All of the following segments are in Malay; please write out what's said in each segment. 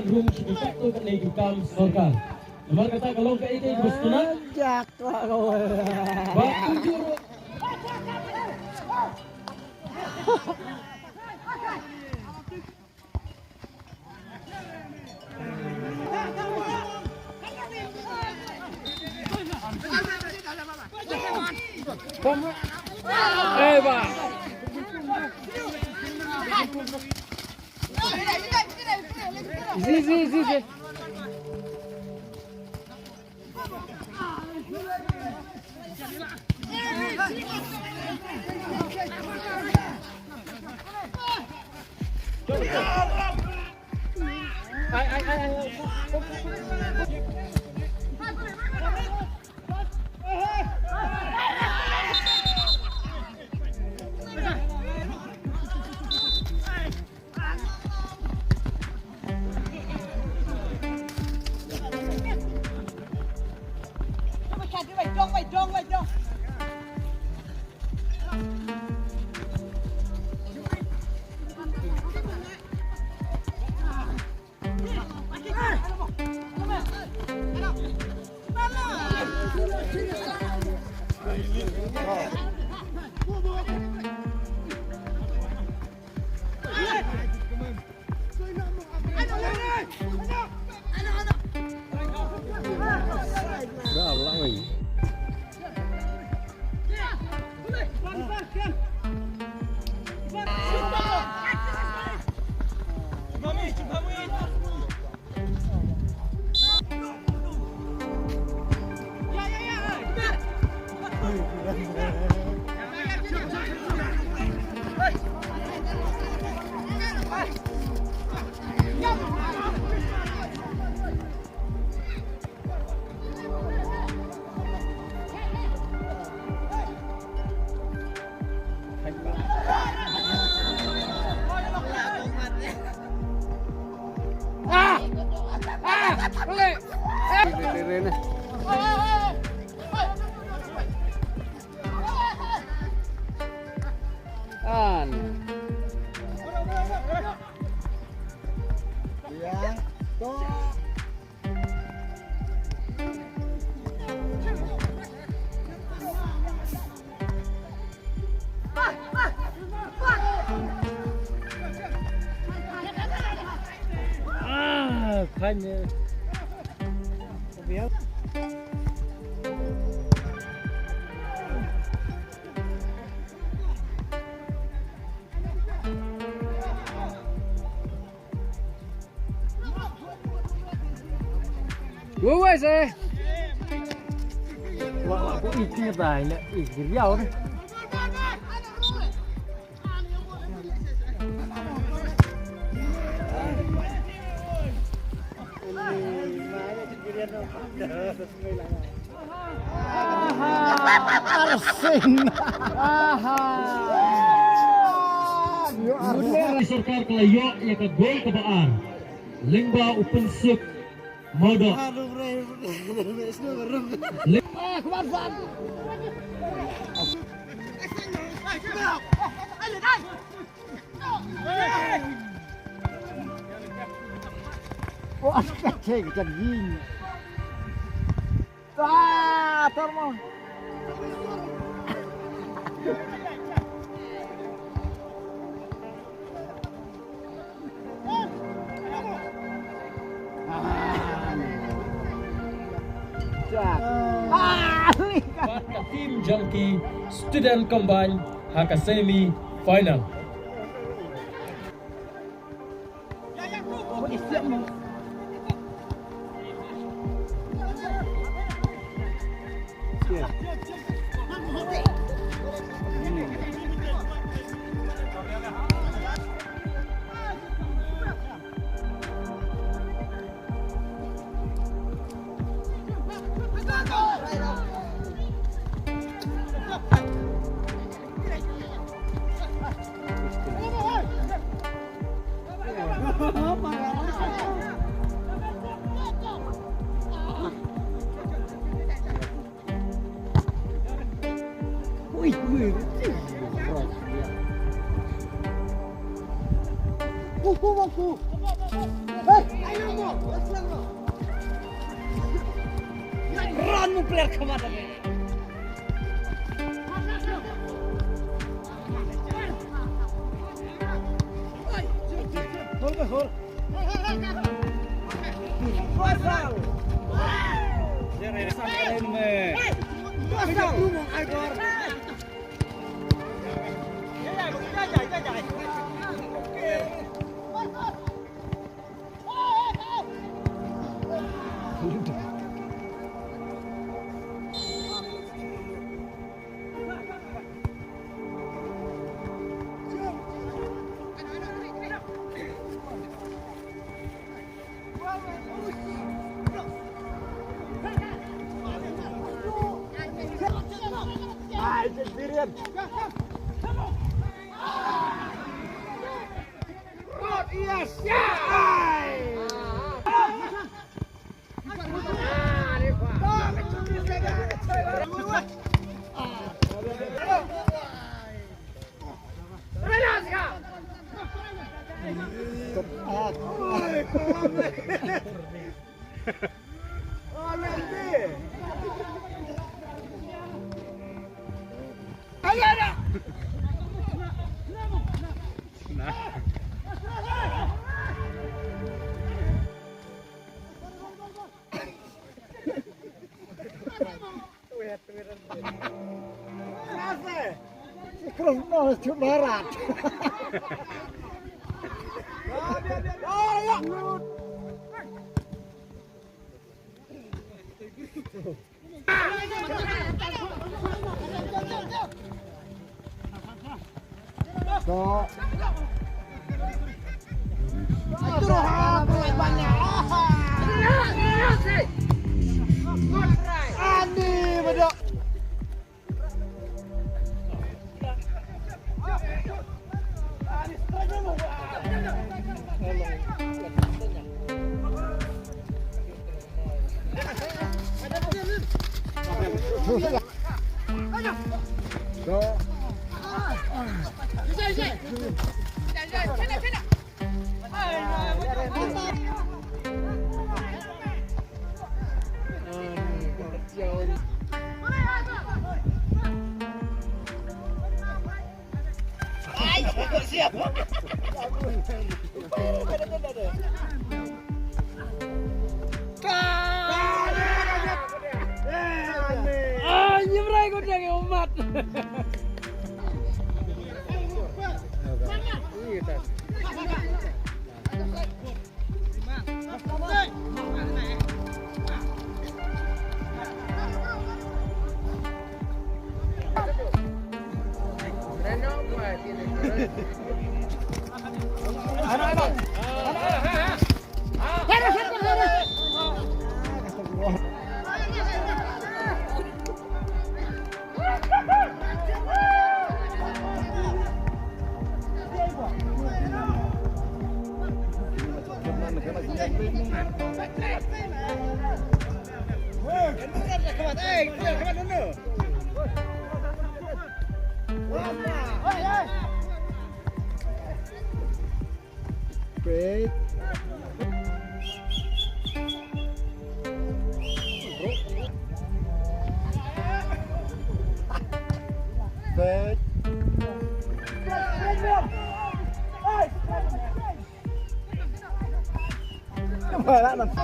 Room satu kan lagi kam sokar. Nomor kata kalau ke itu gusto na. Jak kau. Batu juru. Eba. Zi. Hanya biar gue sih wah aku ikhnya banyak riau nih. Serta kelayok yang ke gol ke baan lingba open suk modok wah kecil gini ah termo Tim Junkie Student Combine haka semi final. Wih, Kuku. Hei, ayo mo. Run mo player kemana? Hol. Pasang. Pasang. Sendirian. Rod, yes. Krono barat. Andi bedok. Nyebrai kau jangan umat. Break. Break. Kemana nanti?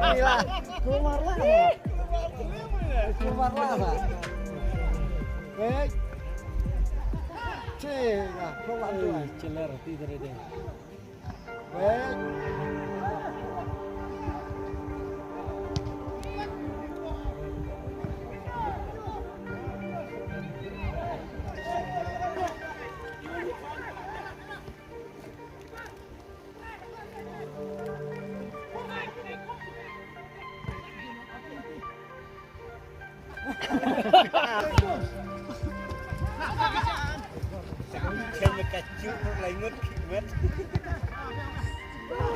Gila. Keluar lama. Baik. Cek, keluar dulu. Celer tidur aja. Baik. Trên một cái chữ nó lấy ngất mất.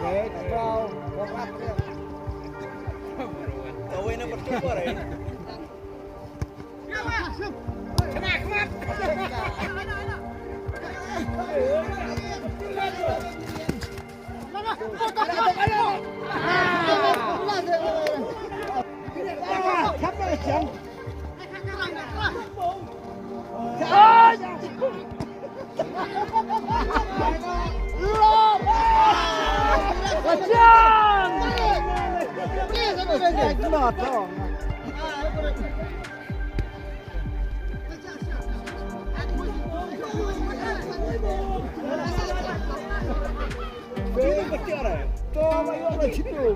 Baik, kau wakat dia. Tahu ini bercoba deh. Ini bercoba deh. Toma, eu não te dou.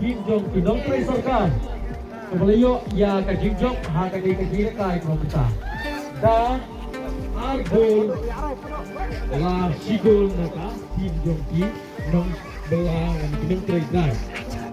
Kim Jong Pinong Presorkan Kepalayo ya ka Kim Jong haka kay kagina kay kumita dan Arbol la sigol na ka Kim Jong Ki nong belang ang Pinong Presorkan